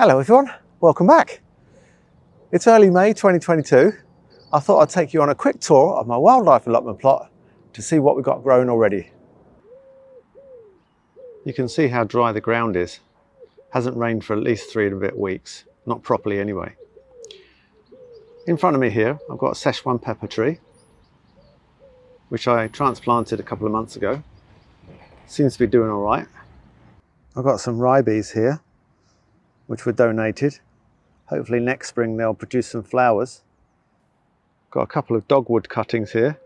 Hello everyone, welcome back. It's early May 2022. I thought I'd take you on a quick tour of my wildlife allotment plot to see what we've got growing already. You can see how dry the ground is. Hasn't rained for at least 3 and a bit weeks, not properly anyway. In front of me here, I've got a Szechuan pepper tree, which I transplanted a couple of months ago. Seems to be doing all right. I've got some ribes here, which were donated. Hopefully next spring they'll produce some flowers. Got a couple of dogwood cuttings here,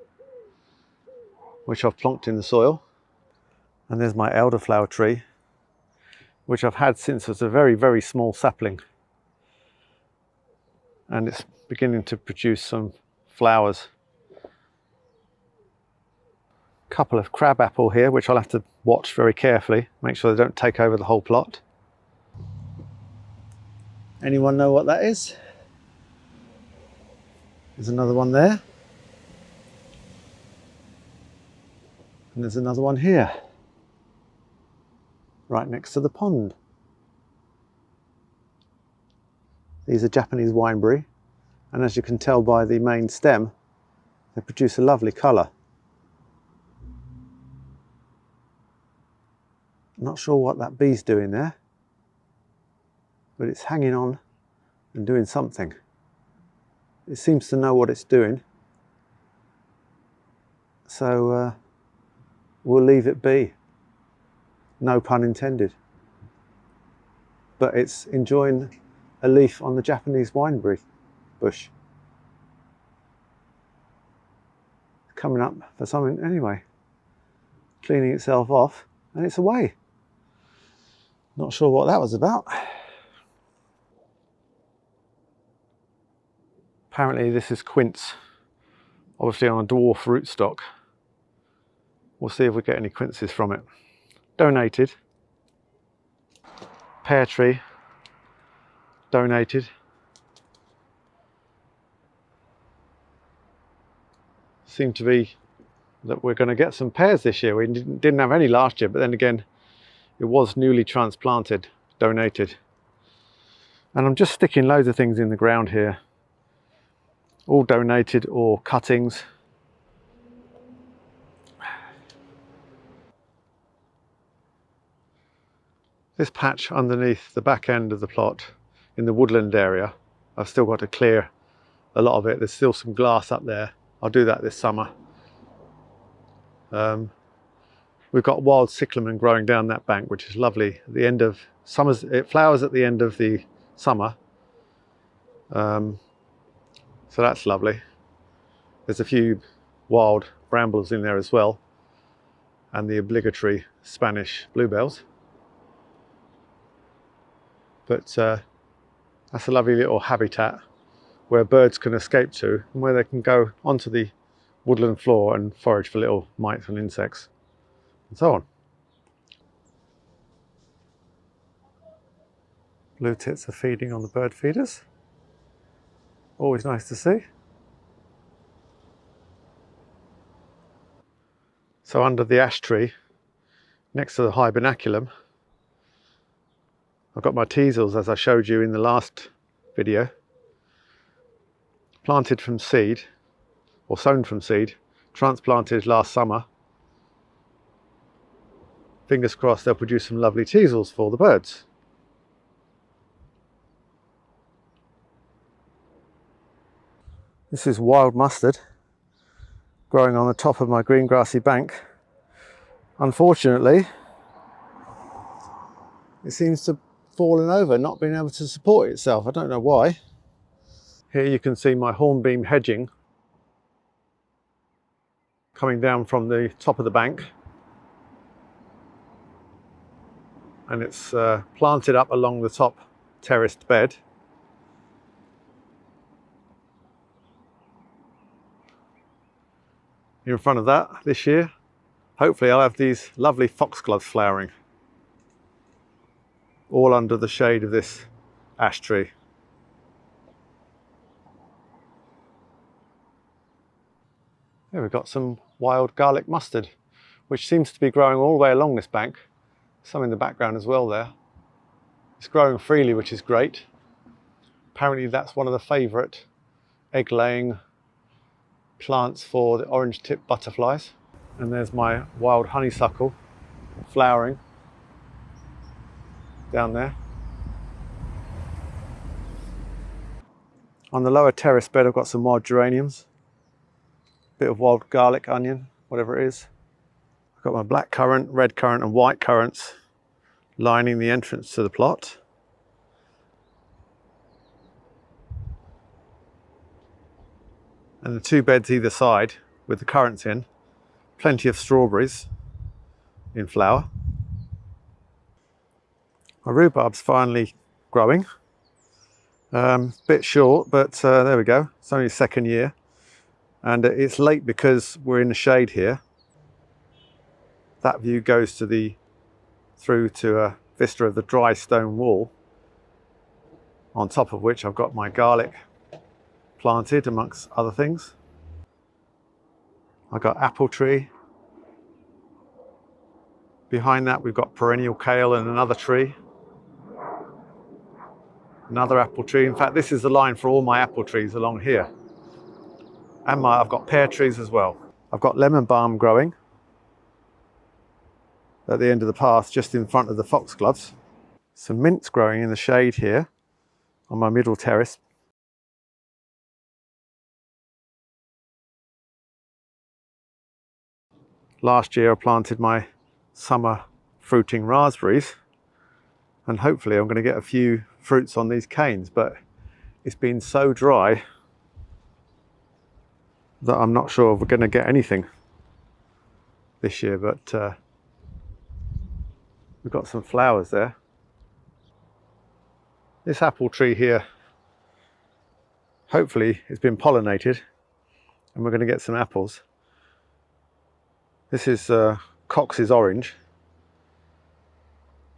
which I've plonked in the soil. And there's my elderflower tree, which I've had since it was a very, very small sapling. And it's beginning to produce some flowers. Couple of crabapple here, which I'll have to watch very carefully, make sure they don't take over the whole plot. Anyone know what that is? There's another one there. And there's another one here, right next to the pond. These are Japanese wineberry, and as you can tell by the main stem, they produce a lovely colour. Not sure what that bee's doing there, but it's hanging on and doing something. It seems to know what it's doing, so we'll leave it be. No pun intended. But it's enjoying a leaf on the Japanese wineberry bush. Coming up for something anyway. Cleaning itself off, and it's away. Not sure what that was about. Apparently this is quince, obviously on a dwarf rootstock. We'll see if we get any quinces from it. Donated. Pear tree, donated. Seem to be that we're going to get some pears this year. We didn't have any last year, but then again, it was newly transplanted, donated. And I'm just sticking loads of things in the ground here. All donated or cuttings. This patch underneath the back end of the plot in the woodland area, I've still got to clear a lot of it. There's still some glass up there. I'll do that this summer. We've got wild cyclamen growing down that bank, which is lovely. At the end of summer, it flowers at the end of the summer. So that's lovely. There's a few wild brambles in there as well, and the obligatory Spanish bluebells. But that's a lovely little habitat where birds can escape to, and where they can go onto the woodland floor and forage for little mites and insects and so on. Blue tits are feeding on the bird feeders. Always nice to see. So under the ash tree, next to the hibernaculum, I've got my teasels, as I showed you in the last video, planted from seed, or sown from seed, transplanted last summer. Fingers crossed they'll produce some lovely teasels for the birds. This is wild mustard growing on the top of my green grassy bank. Unfortunately, it seems to have fallen over, not being able to support itself. I don't know why. Here you can see my hornbeam hedging coming down from the top of the bank, and it's planted up along the top terraced bed. In front of that this year, hopefully I'll have these lovely foxgloves flowering, all under the shade of this ash tree. Here we've got some wild garlic mustard, which seems to be growing all the way along this bank. Some in the background as well there. It's growing freely, which is great. Apparently that's one of the favourite egg-laying plants for the orange-tipped butterflies. And there's my wild honeysuckle flowering down there. On the lower terrace bed I've got some wild geraniums, bit of wild garlic, onion, whatever it is. I've got my black currant, red currant and white currants lining the entrance to the plot. And the two beds either side with the currants in. Plenty of strawberries in flower. My rhubarb's finally growing. Bit short, but there we go. It's only second year. And it's late because we're in the shade here. That view goes to through to a vista of the dry stone wall, on top of which I've got my garlic planted amongst other things. I've got apple tree. Behind that we've got perennial kale and another tree. Another apple tree. In fact, this is the line for all my apple trees along here. And I've got pear trees as well. I've got lemon balm growing at the end of the path, just in front of the foxgloves. Some mints growing in the shade here on my middle terrace. Last year I planted my summer fruiting raspberries, and hopefully I'm going to get a few fruits on these canes, but it's been so dry that I'm not sure if we're going to get anything this year, but we've got some flowers there. This apple tree here, hopefully it's been pollinated and we're going to get some apples. This is Cox's orange,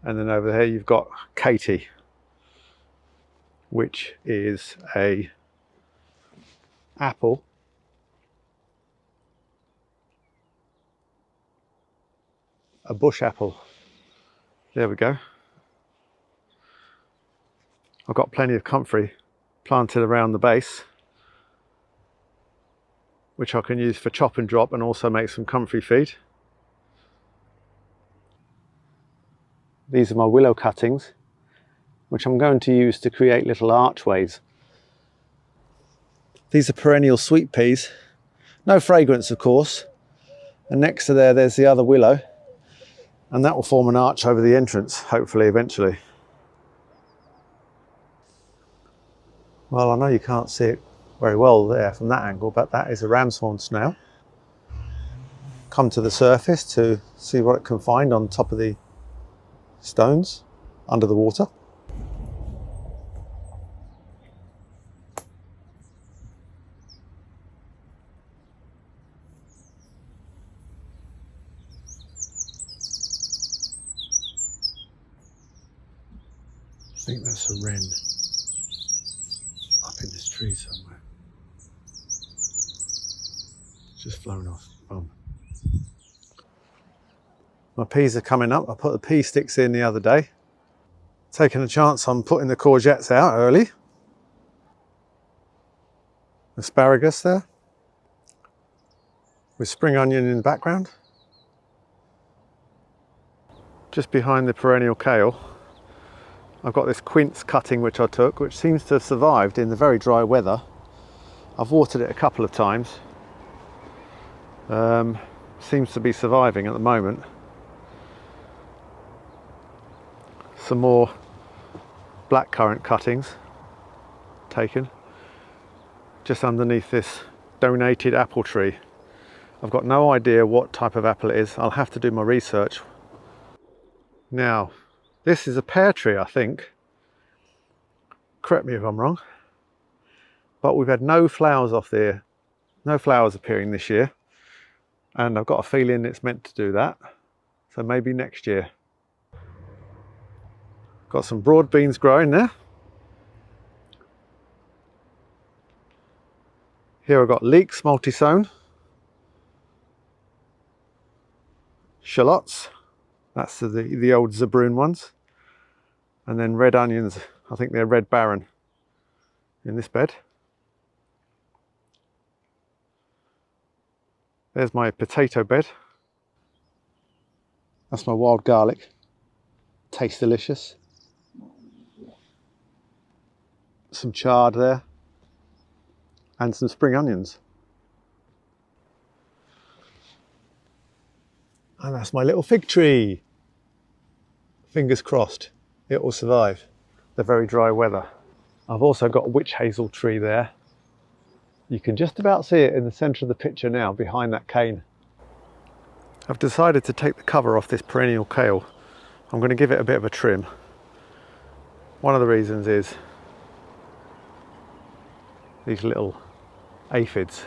and then over there you've got Katie, which is a apple. A bush apple. There we go. I've got plenty of comfrey planted around the base, which I can use for chop and drop and also make some comfrey feed. These are my willow cuttings, which I'm going to use to create little archways. These are perennial sweet peas. No fragrance, of course. And next to there's the other willow. And that will form an arch over the entrance, hopefully, eventually. Well, I know you can't see it very well there from that angle, but that is a ram's horn snail. Come to the surface to see what it can find on top of the stones under the water. I think that's a wren up in this tree somewhere. Just flown off. Boom. My peas are coming up. I put the pea sticks in the other day. Taking a chance on putting the courgettes out early. Asparagus there, with spring onion in the background. Just behind the perennial kale, I've got this quince cutting which I took, which seems to have survived in the very dry weather. I've watered it a couple of times. Seems to be surviving at the moment. Some more blackcurrant cuttings taken just underneath this donated apple tree. I've got no idea what type of apple it is. I'll have to do my research. Now, this is a pear tree, I think. Correct me if I'm wrong. But we've had no flowers off there. No flowers appearing this year. And I've got a feeling it's meant to do that. So maybe next year. Got some broad beans growing there. Here I've got leeks multi-sown. Shallots. That's the old Zabroon ones. And then red onions, I think they're Red Baron in this bed. There's my potato bed. That's my wild garlic. Tastes delicious. Some chard there. And some spring onions. And that's my little fig tree. Fingers crossed it will survive the very dry weather. I've also got a witch hazel tree there. You can just about see it in the centre of the picture now, behind that cane. I've decided to take the cover off this perennial kale. I'm going to give it a bit of a trim. One of the reasons is these little aphids.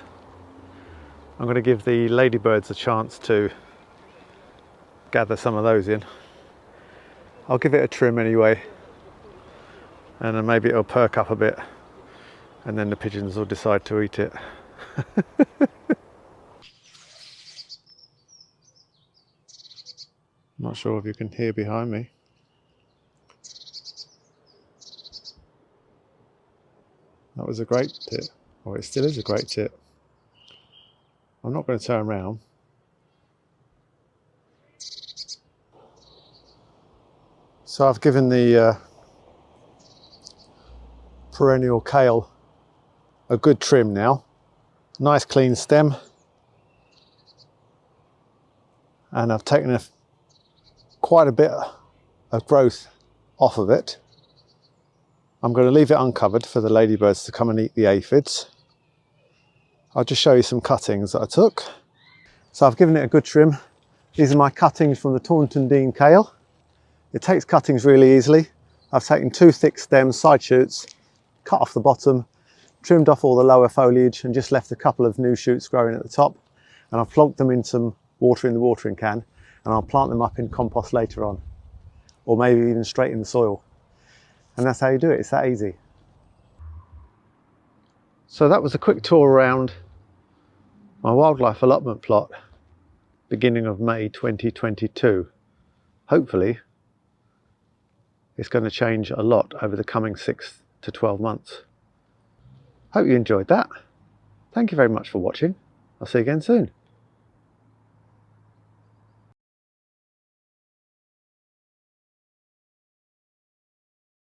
I'm going to give the ladybirds a chance to gather some of those in. I'll give it a trim anyway, and then maybe it'll perk up a bit, and then the pigeons will decide to eat it. Not sure if you can hear behind me. That was a great tip, or it still is a great tip. I'm not going to turn around. So I've given the perennial kale a good trim now. Nice clean stem. And I've taken quite a bit of growth off of it. I'm going to leave it uncovered for the ladybirds to come and eat the aphids. I'll just show you some cuttings that I took. So I've given it a good trim. These are my cuttings from the Taunton Dean kale. It takes cuttings really easily. I've taken 2 thick stems, side shoots, cut off the bottom, trimmed off all the lower foliage and just left a couple of new shoots growing at the top. And I've plonked them in some water in the watering can, and I'll plant them up in compost later on, or maybe even straight in the soil. And that's how you do it, it's that easy. So that was a quick tour around my wildlife allotment plot, beginning of May 2022. Hopefully, it's going to change a lot over the coming 6 to 12 months. Hope you enjoyed that. Thank you very much for watching. I'll see you again soon.